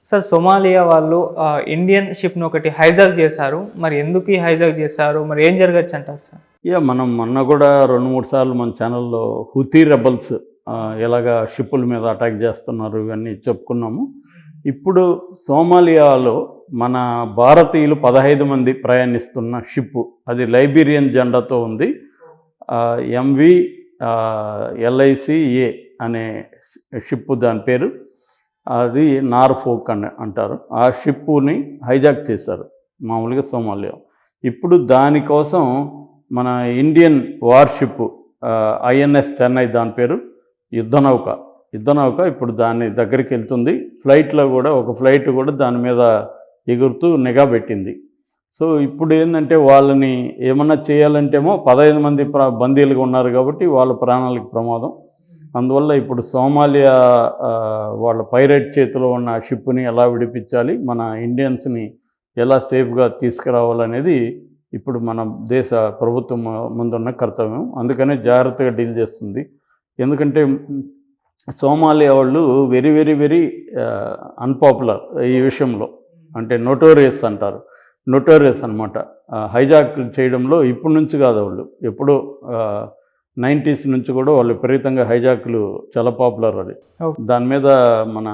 Sir Somalia వాళ్ళు Indian షిప్‌ని ఒకటి hijack చేశారు. మరి ఎందుకు ఈ హైజాక్ చేశారు? మరి ఏం జరగచ్చు అంటారు సార్? మనం మొన్న కూడా 2, 3 సార్లు మన ఛానల్‌లో హుతీ రెబెల్స్ ఎలాగా షిప్పుల మీద అటాక్ చేస్తున్నారు ఇవన్నీ చెప్పుకున్నాము. ఇప్పుడు సోమాలియాలో మన భారతీయులు 15 మంది ప్రయాణిస్తున్న షిప్పు, అది లైబీరియన్ జెండాతో ఉంది. ఎంవి LICA అనే షిప్పు దాని పేరు. అది నార్ఫోక్ అని అంటారు. ఆ షిప్పుని హైజాక్ చేశారు మామూలుగా సోమాలియా. ఇప్పుడు దానికోసం మన ఇండియన్ వార్షిప్ INS చెన్నై, దాని పేరు యుద్ధనౌక ఇప్పుడు దాని దగ్గరికి వెళ్తుంది. ఫ్లైట్లో కూడా ఒక ఫ్లైట్ కూడా దాని మీద ఎగురుతూ నిఘా పెట్టింది. సో ఇప్పుడు ఏంటంటే వాళ్ళని ఏమన్నా చేయాలంటేమో 15 మంది బందీలుగా ఉన్నారు కాబట్టి వాళ్ళ ప్రాణాలకు ప్రమాదం. అందువల్ల ఇప్పుడు సోమాలియా వాళ్ళ పైరేట్ చేతిలో ఉన్న షిప్ని ఎలా విడిపించాలి, మన ఇండియన్స్ని ఎలా సేఫ్గా తీసుకురావాలనేది ఇప్పుడు మన దేశ ప్రభుత్వం ముందున్న కర్తవ్యం. అందుకనే జాగ్రత్తగా డీల్ చేస్తుంది. ఎందుకంటే సోమాలియా వాళ్ళు వెరీ వెరీ వెరీ అన్పాపులర్ ఈ విషయంలో. అంటే నోటోరియస్ అంటారు, నోటోరియస్ అనమాట. హైజాక్ చేయడంలో ఇప్పటి నుంచి కాదు, వాళ్ళు ఎప్పుడో 90s నుంచి కూడా వాళ్ళు విపరీతంగా హైజాక్లు చాలా పాపులర్. అది దాని మీద మన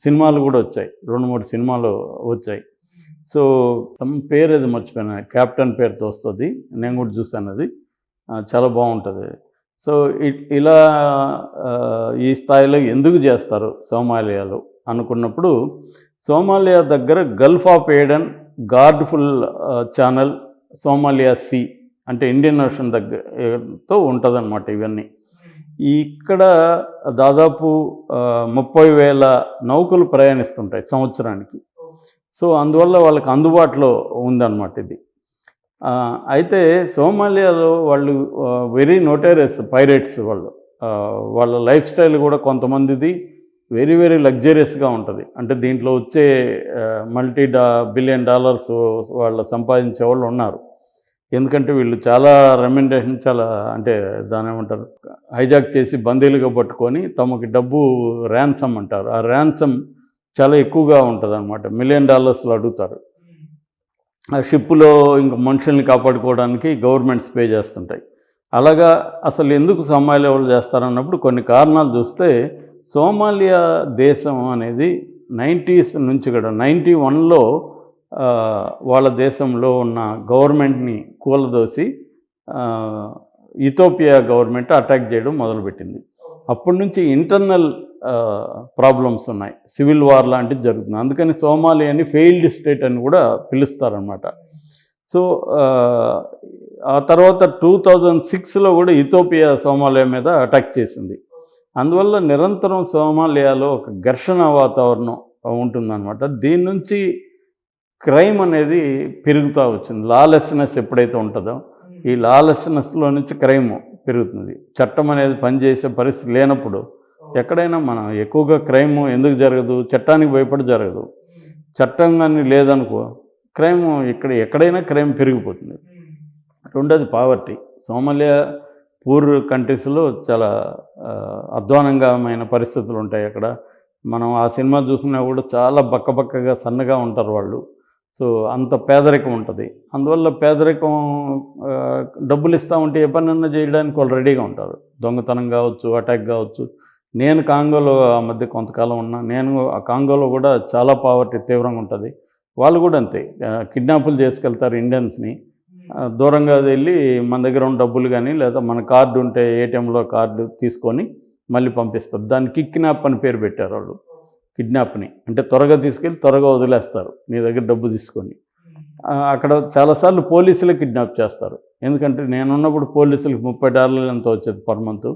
సినిమాలు కూడా వచ్చాయి, 2-3 సినిమాలు వచ్చాయి. సో పేరు ఏది మర్చిపోయినా, క్యాప్టెన్ పేరుతో వస్తుంది, నేను కూడా చూశాను. అది చాలా బాగుంటుంది. సో ఇలా ఈ స్థాయిలో ఎందుకు చేస్తారు సోమాలియాలో అనుకున్నప్పుడు, సోమాలియా దగ్గర gulf of Aden, Guardafui channel, Somalia sea అంటే ఇండియన్ ఓషన్ దగ్గరతో ఉంటుందన్నమాట. ఇవన్నీ ఇక్కడ దాదాపు 30,000 నౌకలు ప్రయాణిస్తుంటాయి సంవత్సరానికి. సో అందువల్ల వాళ్ళకి అందుబాటులో ఉందన్నమాట ఇది. అయితే సోమాలియాలో వాళ్ళు వెరీ నోటోరియస్ పైరేట్స్. వాళ్ళ లైఫ్ స్టైల్ కూడా కొంతమందిది వెరీ వెరీ లగ్జరియస్గా ఉంటుంది. అంటే దీంట్లో వచ్చే బిలియన్ డాలర్స్ వాళ్ళు సంపాదించే వాళ్ళు ఉన్నారు. ఎందుకంటే వీళ్ళు చాలా రెమ్యునరేషన్, చాలా అంటే దాని ఏమంటారు, హైజాక్ చేసి బందీలుగా పట్టుకొని తమకి డబ్బు ర్యాన్సమ్ అంటారు. ఆ ర్యాన్సమ్ చాలా ఎక్కువగా ఉంటుంది అనమాట. $1 మిలియన్ అడుగుతారు. ఆ షిప్పులో ఇంకా మనుషుల్ని కాపాడుకోవడానికి గవర్నమెంట్స్ పే చేస్తుంటాయి. అలాగా అసలు ఎందుకు సోమాలియా వాళ్ళు చేస్తారన్నప్పుడు కొన్ని కారణాలు చూస్తే, సోమాలియా దేశం అనేది 90s నుంచి కూడా 91లో వాళ్ళ దేశంలో ఉన్న గవర్నమెంట్ని కూలదోసి ఇథియోపియా గవర్నమెంట్ అటాక్ చేయడం మొదలుపెట్టింది. అప్పటి నుంచి ఇంటర్నల్ ప్రాబ్లమ్స్ ఉన్నాయి, సివిల్ వార్ లాంటిది జరుగుతుంది. అందుకని సోమాలియాని ఫెయిల్డ్ స్టేట్ అని కూడా పిలుస్తారనమాట. సో ఆ తర్వాత 2006లో కూడా ఇథియోపియా సోమాలియా మీద అటాక్ చేసింది. అందువల్ల నిరంతరం సోమాలియాలో ఒక ఘర్షణ వాతావరణం ఉంటుందన్నమాట. దీని నుంచి క్రైమ్ అనేది పెరుగుతూ వచ్చింది. లాలెస్నెస్ ఎప్పుడైతే ఉంటుందో, ఈ లాలెస్నెస్లో నుంచి క్రైమ్ పెరుగుతుంది. చట్టం అనేది పనిచేసే పరిస్థితి లేనప్పుడు ఎక్కడైనా మనం ఎక్కువగా క్రైమ్ ఎందుకు జరగదు, చట్టానికి భయపడి జరగదు. చట్టం కానీ లేదనుకో క్రైమ్ ఎక్కడైనా క్రైమ్ పెరిగిపోతుంది. రెండోది పావర్టీ. సోమాలియా పూర్ కంట్రీస్లో చాలా అధ్వానంగామైన పరిస్థితులు ఉంటాయి అక్కడ. మనం ఆ సినిమా చూసినా కూడా చాలా బక్కగా సన్నగా ఉంటారు వాళ్ళు. సో అంత పేదరికం ఉంటుంది. అందువల్ల పేదరికం, డబ్బులు ఇస్తూ ఉంటే ఏ పనన్నా చేయడానికి వాళ్ళు రెడీగా ఉంటారు. దొంగతనం కావచ్చు, అటాక్ కావచ్చు. నేను కాంగోలో ఆ మధ్య కొంతకాలం ఉన్నా. ఆ కాంగోలో కూడా చాలా పావర్టీ తీవ్రంగా ఉంటుంది. వాళ్ళు కూడా అంతే, కిడ్నాపులు చేసుకెళ్తారు ఇండియన్స్ని. దూరంగా వెళ్ళి మన దగ్గర ఉన్న డబ్బులు కానీ లేదా మన కార్డు ఉంటే ATMలో కార్డు తీసుకొని మళ్ళీ పంపిస్తారు. దాన్ని కిడ్నాప్ అని పేరు పెట్టారు వాళ్ళు. కిడ్నాప్ని అంటే త్వరగా తీసుకెళ్ళి త్వరగా వదిలేస్తారు నీ దగ్గర డబ్బు తీసుకొని. అక్కడ చాలాసార్లు పోలీసులే కిడ్నాప్ చేస్తారు. ఎందుకంటే నేనున్నప్పుడు పోలీసులకు $30 ఎంతో వచ్చేది పర్ మంత్.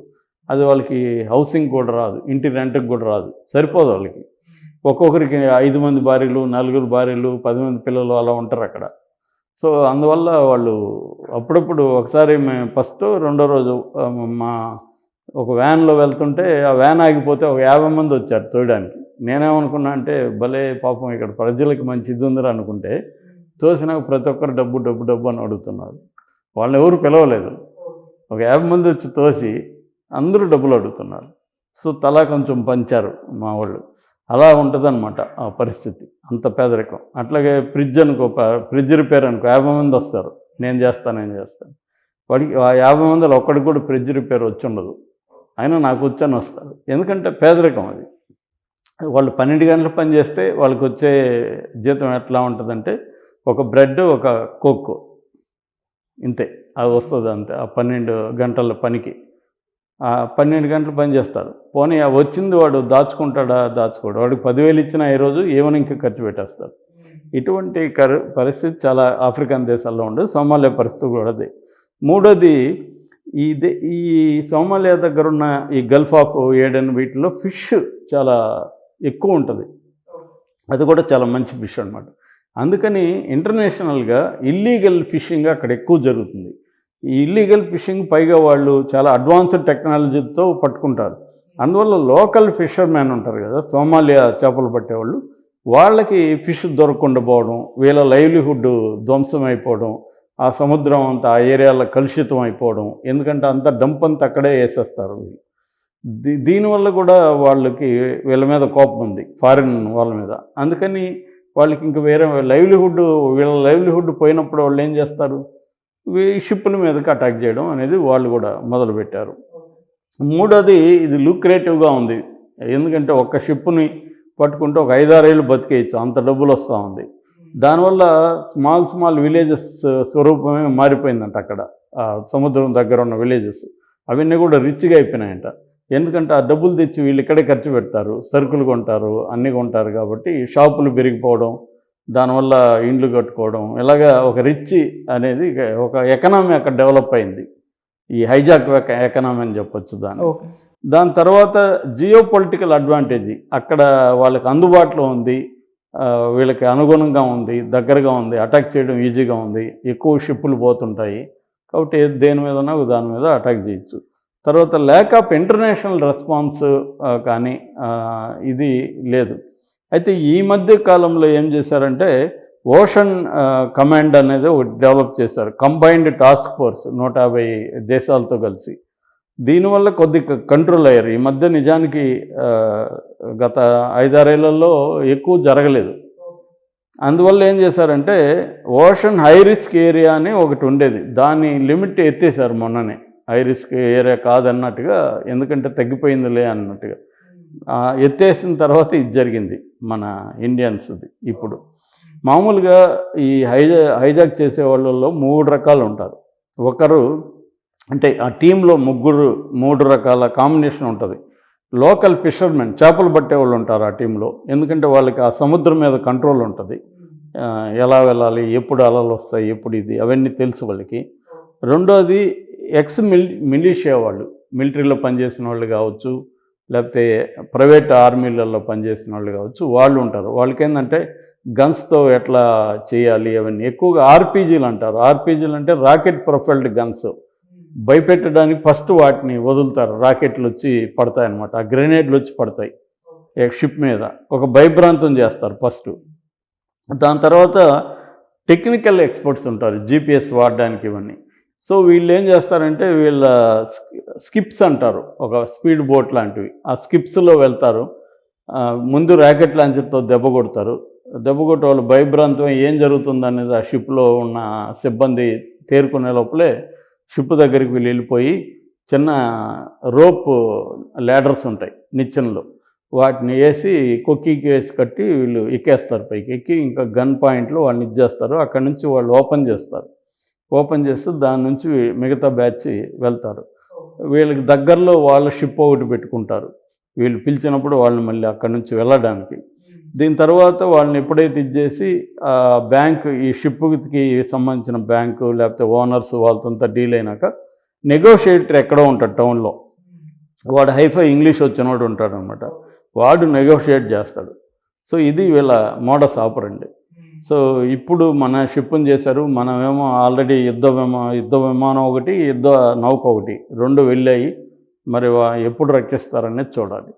అది వాళ్ళకి హౌసింగ్ కూడా రాదు, ఇంటి రెంట్కి కూడా రాదు, సరిపోదు వాళ్ళకి. ఒక్కొక్కరికి 5 మంది భార్యలు, 4 భార్యలు, 10 మంది పిల్లలు అలా ఉంటారు అక్కడ. సో అందువల్ల వాళ్ళు అప్పుడప్పుడు ఒకసారి మేము ఫస్ట్ రెండో రోజు ఒక వ్యాన్లో వెళ్తుంటే ఆ వ్యాన్ ఆగిపోతే ఒక 50 మంది వచ్చారు తోయడానికి. నేనేమనుకున్నా అంటే భలే పాపం ఇక్కడ ప్రజలకు మంచి ఇది ఉందని అనుకుంటే, తోసినాక ప్రతి ఒక్కరు డబ్బు అని అడుగుతున్నారు. వాళ్ళని ఎవరు పిలవలేదు. ఒక 50 మంది వచ్చి తోసి అందరూ డబ్బులు అడుగుతున్నారు. సో తలా కొంచెం పంచారు మా వాళ్ళు. అలా ఉంటుందన్నమాట ఆ పరిస్థితి, అంత పేదరికం. అట్లాగే ఫ్రిడ్జ్ అనుకో, ఫ్రిడ్జ్ రిపేర్ అనుకో, 50 మంది వస్తారు, నేను చేస్తాను. వాడికి ఆ 50 మందిలో ఒక్కడికి కూడా ఫ్రిడ్జ్ రిపేర్ వచ్చి ఉండదు, అయినా నాకు వచ్చని వస్తారు. ఎందుకంటే పేదరికం అది. వాళ్ళు 12 గంటలు పని చేస్తే వాళ్ళకి వచ్చే జీతం ఎట్లా ఉంటుందంటే ఒక బ్రెడ్, ఒక కోక్, ఇంతే అది వస్తుంది అంతే. ఆ 12 గంటల పనికి 12 గంటలు పని చేస్తారు. పోనీ ఆ వచ్చింది వాడు దాచుకుంటాడా? దాచుకోడు. వాడికి 10,000 ఇచ్చినా ఈరోజు ఏమైనా ఇంకా ఖర్చు పెట్టేస్తారు. ఇటువంటి పరిస్థితి చాలా ఆఫ్రికన్ దేశాల్లో ఉండదు. సోమాలియా పరిస్థితి కూడా అదే. మూడోది, ఈ సోమాలియా దగ్గర ఉన్న ఈ గల్ఫ్ ఆఫ్ ఏడెన్ వీటిలో ఫిష్ చాలా ఎక్కువ ఉంటుంది. అది కూడా చాలా మంచి ఫిష్ అనమాట. అందుకని ఇంటర్నేషనల్గా ఇల్లీగల్ ఫిషింగ్ అక్కడ ఎక్కువ జరుగుతుంది. ఈ ఇల్లీగల్ ఫిషింగ్ పైగా వాళ్ళు చాలా అడ్వాన్స్డ్ టెక్నాలజీతో పట్టుకుంటారు. అందువల్ల లోకల్ ఫిషర్మెన్ ఉంటారు కదా, సోమాలియా చేపలు పట్టేవాళ్ళు, వాళ్ళకి ఫిష్ దొరకకుండా పోవడం, వీళ్ళ లైవ్లీహుడ్ ధ్వంసం అయిపోవడం, ఆ సముద్రం అంతా ఆ ఏరియాలో కలుషితం అయిపోవడం. ఎందుకంటే అంతా డంప్ అంతా అక్కడే వేసేస్తారు వీళ్ళు. దీనివల్ల కూడా వాళ్ళకి వీళ్ళ మీద కోపం ఉంది, ఫారిన్ వాళ్ళ మీద. అందుకని వాళ్ళకి ఇంక వేరే వీళ్ళ లైవ్లీహుడ్ పోయినప్పుడు వాళ్ళు ఏం చేస్తారు, షిప్పుల మీదకి అటాక్ చేయడం అనేది వాళ్ళు కూడా మొదలుపెట్టారు. మూడోది, ఇది లూక్రేటివ్గా ఉంది. ఎందుకంటే ఒక్క షిప్పుని పట్టుకుంటే ఒక 5-6 ఏళ్ళు బతికేయచ్చు, అంత డబ్బులు వస్తూ ఉంది. దానివల్ల స్మాల్ విలేజెస్ స్వరూపమే మారిపోయిందంట అక్కడ. సముద్రం దగ్గర ఉన్న విలేజెస్ అవన్నీ కూడా రిచ్గా అయిపోయినాయంట. ఎందుకంటే ఆ డబ్బులు తెచ్చి వీళ్ళు ఇక్కడే ఖర్చు పెడతారు, సరుకులు కొంటారు, అన్నీ కొంటారు. కాబట్టి షాపులు పెరిగిపోవడం, దానివల్ల ఇండ్లు కట్టుకోవడం, ఇలాగా ఒక రిచ్ అనేది ఒక ఎకనామీ అక్కడ డెవలప్ అయింది. ఈ హైజాక్ ఎకనామీ అని చెప్పొచ్చు దాన్ని. దాని తర్వాత జియో పొలిటికల్ అడ్వాంటేజ్ అక్కడ వాళ్ళకి అందుబాటులో ఉంది, వీళ్ళకి అనుగుణంగా ఉంది, దగ్గరగా ఉంది, అటాక్ చేయడం ఈజీగా ఉంది, ఎక్కువ షిప్పులు పోతుంటాయి. కాబట్టి దేని మీద దాని మీద అటాక్ చేయొచ్చు. తర్వాత ల్యాక్ ఆఫ్ ఇంటర్నేషనల్ రెస్పాన్స్ కానీ ఇది లేదు. అయితే ఈ మధ్య కాలంలో ఏం చేశారంటే ఓషన్ కమాండ్ అనేది ఒకటి డెవలప్ చేశారు, కంబైన్డ్ టాస్క్ ఫోర్స్ 150 దేశాలతో కలిసి. దీనివల్ల కొద్దిగా కంట్రోల్ అయ్యారు. ఈ మధ్య నిజానికి గత 5-6 ఏళ్లలో ఎక్కువ జరగలేదు. అందువల్ల ఏం చేశారంటే ఓషన్ హై రిస్క్ ఏరియా అని ఒకటి ఉండేది, దాని లిమిట్ ఎత్తేసారు మొన్ననే. హై రిస్క్ ఏరియా కాదన్నట్టుగా, ఎందుకంటే తగ్గిపోయిందిలే అన్నట్టుగా ఎత్తేసిన తర్వాత ఇది జరిగింది మన ఇండియన్స్ది. ఇప్పుడు మామూలుగా ఈ హైజాక్ చేసే వాళ్ళల్లో 3 రకాలు ఉంటారు. ఒకరు అంటే ఆ టీంలో 3 రకాల కాంబినేషన్ ఉంటుంది. లోకల్ ఫిషర్మెన్, చేపలు పట్టేవాళ్ళు ఉంటారు ఆ టీంలో, ఎందుకంటే వాళ్ళకి ఆ సముద్రం మీద కంట్రోల్ ఉంటుంది, ఎలా వెళ్ళాలి, ఎప్పుడు అలలు వస్తాయి, ఎప్పుడు ఇది అవన్నీ తెలుసు వాళ్ళకి. రెండోది మిలిషియా వాళ్ళు, మిలిటరీలో పనిచేసిన వాళ్ళు కావచ్చు, లేకపోతే ప్రైవేట్ ఆర్మీలలో పనిచేసిన వాళ్ళు కావచ్చు, వాళ్ళు ఉంటారు. వాళ్ళకి ఏంటంటే గన్స్తో ఎట్లా చేయాలి అవన్నీ. ఎక్కువగా ఆర్పీజీలు అంటారు. ఆర్పీజీలు అంటే రాకెట్ ప్రొఫైల్డ్ గన్స్. భయపెట్టడానికి ఫస్ట్ వాటిని వదులుతారు, రాకెట్లు వచ్చి పడతాయి అన్నమాట, ఆ గ్రెనేడ్లు వచ్చి పడతాయి షిప్ మీద, ఒక భయభ్రాంతం చేస్తారు ఫస్ట్. దాని తర్వాత టెక్నికల్ ఎక్స్పర్ట్స్ ఉంటారు, జీపీఎస్ వాడడానికి ఇవన్నీ. సో వీళ్ళు ఏం చేస్తారంటే వీళ్ళ స్కిప్స్ అంటారు, ఒక స్పీడ్ బోట్ లాంటివి, ఆ స్కిప్స్లో వెళ్తారు. ముందు ర్యాకెట్ లాంచర్తో దెబ్బ కొడతారు. దెబ్బ కొట్టే వాళ్ళు భయభ్రాంతం ఏం జరుగుతుందనేది ఆ షిప్లో ఉన్న సిబ్బంది తేరుకునే లోపలే షిప్ దగ్గరికి వీళ్ళు వెళ్ళిపోయి చిన్న రోప్ ల్యాడర్స్ ఉంటాయి నిచ్చెనలో, వాటిని వేసి కొక్కికి వేసి కట్టి వీళ్ళు ఎక్కేస్తారు. పైకి ఎక్కి ఇంకా గన్ పాయింట్లో వాళ్ళని ఇచ్చేస్తారు. అక్కడి నుంచి వాళ్ళు ఓపెన్ చేస్తే దాని నుంచి మిగతా బ్యాచ్ వెళ్తారు. వీళ్ళకి దగ్గరలో వాళ్ళ షిప్ ఒకటి పెట్టుకుంటారు, వీళ్ళు పిలిచినప్పుడు వాళ్ళని మళ్ళీ అక్కడి నుంచి వెళ్ళడానికి. దీని తర్వాత వాళ్ళని ఎప్పుడైతే ఇచ్చేసి బ్యాంక్, ఈ షిప్కి సంబంధించిన బ్యాంకు లేకపోతే ఓనర్స్ వాళ్ళతో డీల్ అయినాక నెగోషియేటర్ ఎక్కడో ఉంటాడు టౌన్లో, వాడు హైఫై ఇంగ్లీష్ వచ్చినవాడు ఉంటాడు అనమాట, వాడు నెగోషియేట్ చేస్తాడు. సో ఇది వీళ్ళ మోడస్ ఆపరండి. సో ఇప్పుడు మన షిప్ని చేశారు, మనమేమో ఆల్రెడీ యుద్ధ విమానం ఒకటి, యుద్ధ నౌక ఒకటి, 2 వెళ్ళాయి. మరి ఎప్పుడు రక్షిస్తారనేది చూడాలి.